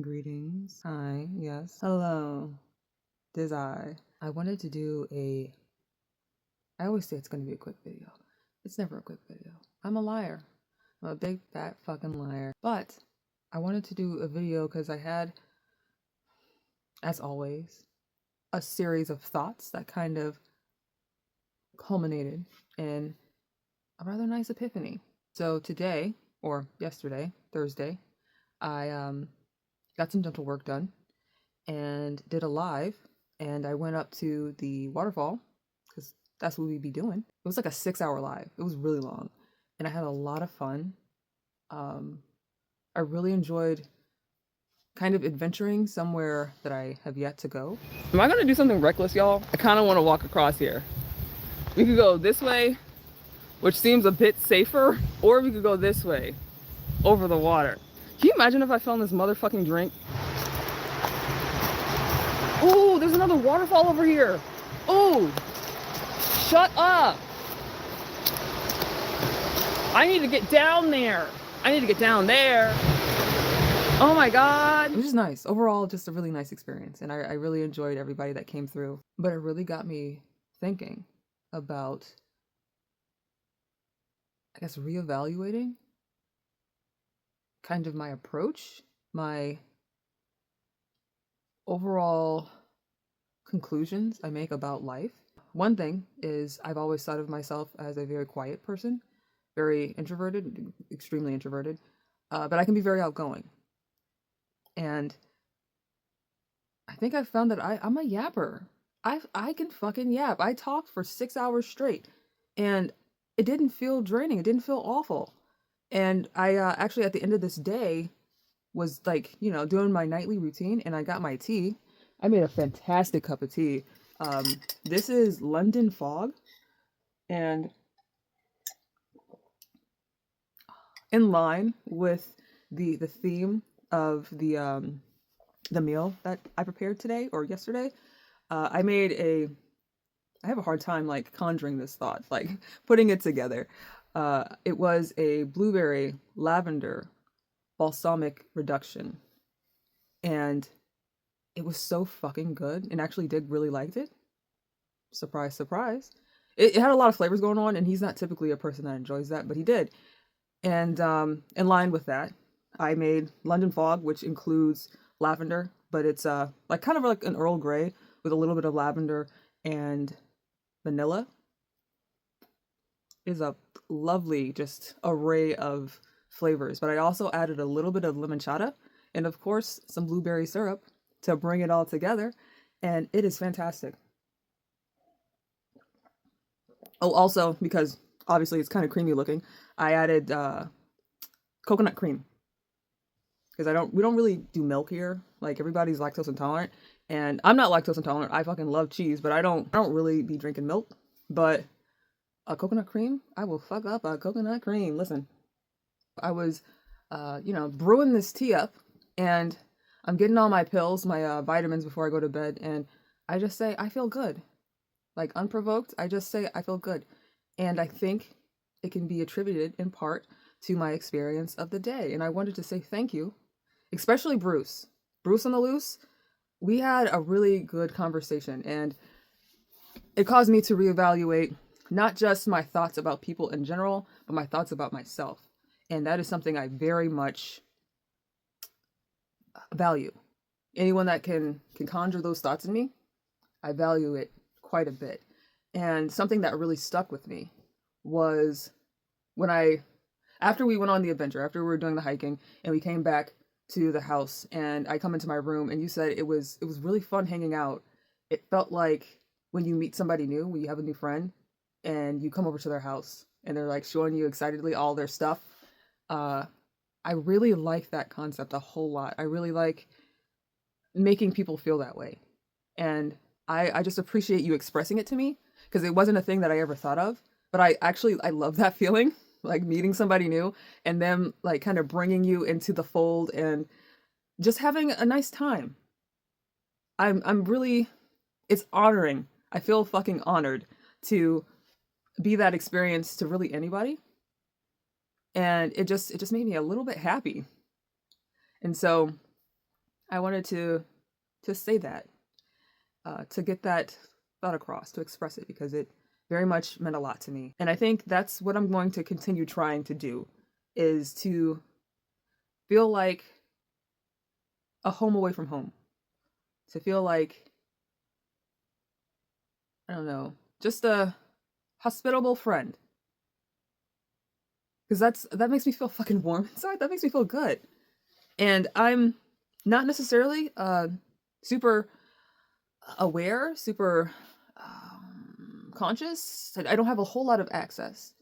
Greetings. Hi, yes. Hello. This I wanted to do I always say it's going to be a quick video. It's never a quick video. I'm a liar. I'm a big fat fucking liar. But I wanted to do a video because I had, as always, a series of thoughts that kind of culminated in a rather nice epiphany. So today, or yesterday, Thursday, I got some dental work done and did a live, and I went up to the waterfall because that's what we'd be doing. It was like a 6 hour live. It was really long, and I had a lot of fun. I really enjoyed kind of adventuring somewhere that I have yet to go. Am I gonna do something reckless, y'all? I kind of want to walk across here. We could go this way, which seems a bit safer, or we could go this way, over the water. Can you imagine if I fell in this motherfucking drink? Oh, there's another waterfall over here. Oh, shut up. I need to get down there. I need to get down there. Oh my God. It was just nice. Overall, just a really nice experience. And I really enjoyed everybody that came through. But it really got me thinking about, I guess, reevaluating kind of my approach, my overall conclusions I make about life. One thing is I've always thought of myself as a very quiet person, very introverted, extremely introverted, but I can be very outgoing. And I think I've found that I'm a yapper. I can fucking yap. I talked for 6 hours straight, and it didn't feel draining. It didn't feel awful. And I actually at the end of this day was like, doing my nightly routine, and I got my tea. I made a fantastic cup of tea. This is London Fog, and in line with the theme of the meal that I prepared today or yesterday, I have a hard time like conjuring this thought, like putting it together. It was a blueberry lavender balsamic reduction, and it was so fucking good, and actually did really liked it. Surprise, surprise. It had a lot of flavors going on, and he's not typically a person that enjoys that, but he did. And in line with that, I made London Fog, which includes lavender, but it's like kind of like an Earl Grey with a little bit of lavender and vanilla. It is a lovely just array of flavors, but I also added a little bit of limoncello and of course some blueberry syrup to bring it all together, and it is fantastic. Oh, also because obviously it's kind of creamy looking, I added coconut cream because we don't really do milk here. Like everybody's lactose intolerant, and I'm not lactose intolerant. I fucking love cheese, but I don't really be drinking milk. But a coconut cream, I will fuck up a coconut cream. Listen, I was, brewing this tea up, and I'm getting all my pills, my vitamins before I go to bed, and I just say I feel good, like unprovoked. I just say I feel good, and I think it can be attributed in part to my experience of the day. And I wanted to say thank you, especially Bruce. Bruce on the Loose, we had a really good conversation, and it caused me to reevaluate not just my thoughts about people in general, but my thoughts about myself. And that is something I very much value. Anyone that can conjure those thoughts in me, I value it quite a bit. And something that really stuck with me was when after we went on the adventure, after we were doing the hiking and we came back to the house, and I come into my room and you said it was really fun hanging out. It felt like when you meet somebody new, when you have a new friend and you come over to their house and they're like showing you excitedly all their stuff. I really like that concept a whole lot. I really like making people feel that way. And I just appreciate you expressing it to me because it wasn't a thing that I ever thought of. But I love that feeling, like meeting somebody new and them like kind of bringing you into the fold and just having a nice time. I'm really, it's honoring. I feel fucking honored to be that experience to really anybody. And it just made me a little bit happy. And so I wanted to say that, to get that thought across, to express it, because it very much meant a lot to me. And I think that's what I'm going to continue trying to do, is to feel like a home away from home. To feel like, I don't know, just a hospitable friend. Because that makes me feel fucking warm inside. That makes me feel good. And I'm not necessarily super aware, super conscious. I don't have a whole lot of access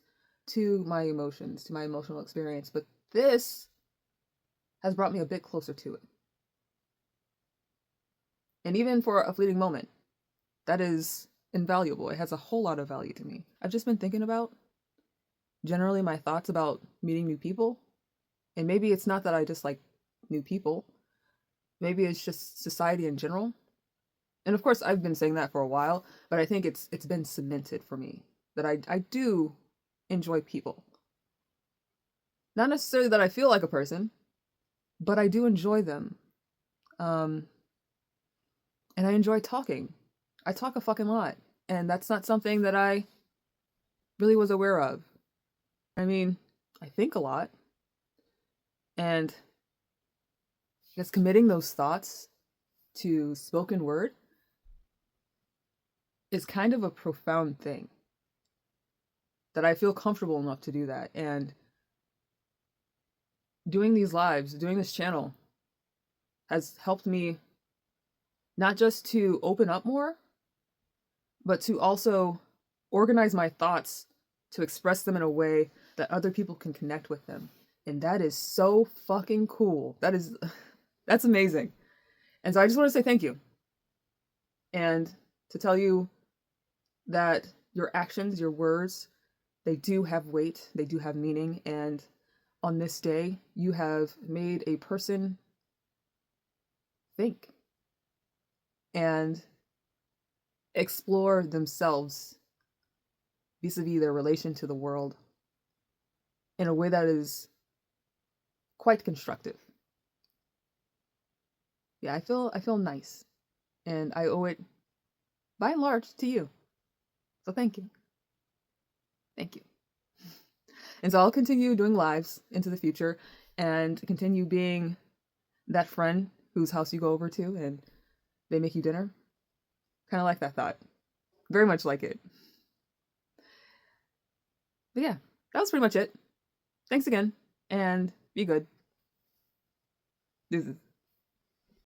to my emotions, to my emotional experience, but this has brought me a bit closer to it. And even for a fleeting moment, that is invaluable. It has a whole lot of value to me. I've just been thinking about generally my thoughts about meeting new people. And maybe it's not that I dislike new people. Maybe it's just society in general. And of course, I've been saying that for a while, but I think it's been cemented for me that I do enjoy people. Not necessarily that I feel like a person, but I do enjoy them. Um, and I enjoy talking. I talk a fucking lot, and that's not something that I really was aware of. I mean, I think a lot, and I guess committing those thoughts to spoken word is kind of a profound thing. That I feel comfortable enough to do that, and doing these lives, doing this channel has helped me not just to open up more, but to also organize my thoughts to express them in a way that other people can connect with them. And that is so fucking cool. That's amazing. And so I just want to say thank you. And to tell you that your actions, your words, they do have weight, they do have meaning, and on this day, you have made a person think and explore themselves vis-a-vis their relation to the world in a way that is quite constructive. Yeah, I feel nice, and I owe it by and large to you. So thank you. Thank you. And so I'll continue doing lives into the future and continue being that friend whose house you go over to and they make you dinner. Kind of like that thought. Very much like it. But yeah, that was pretty much it. Thanks again, and be good. Deuces.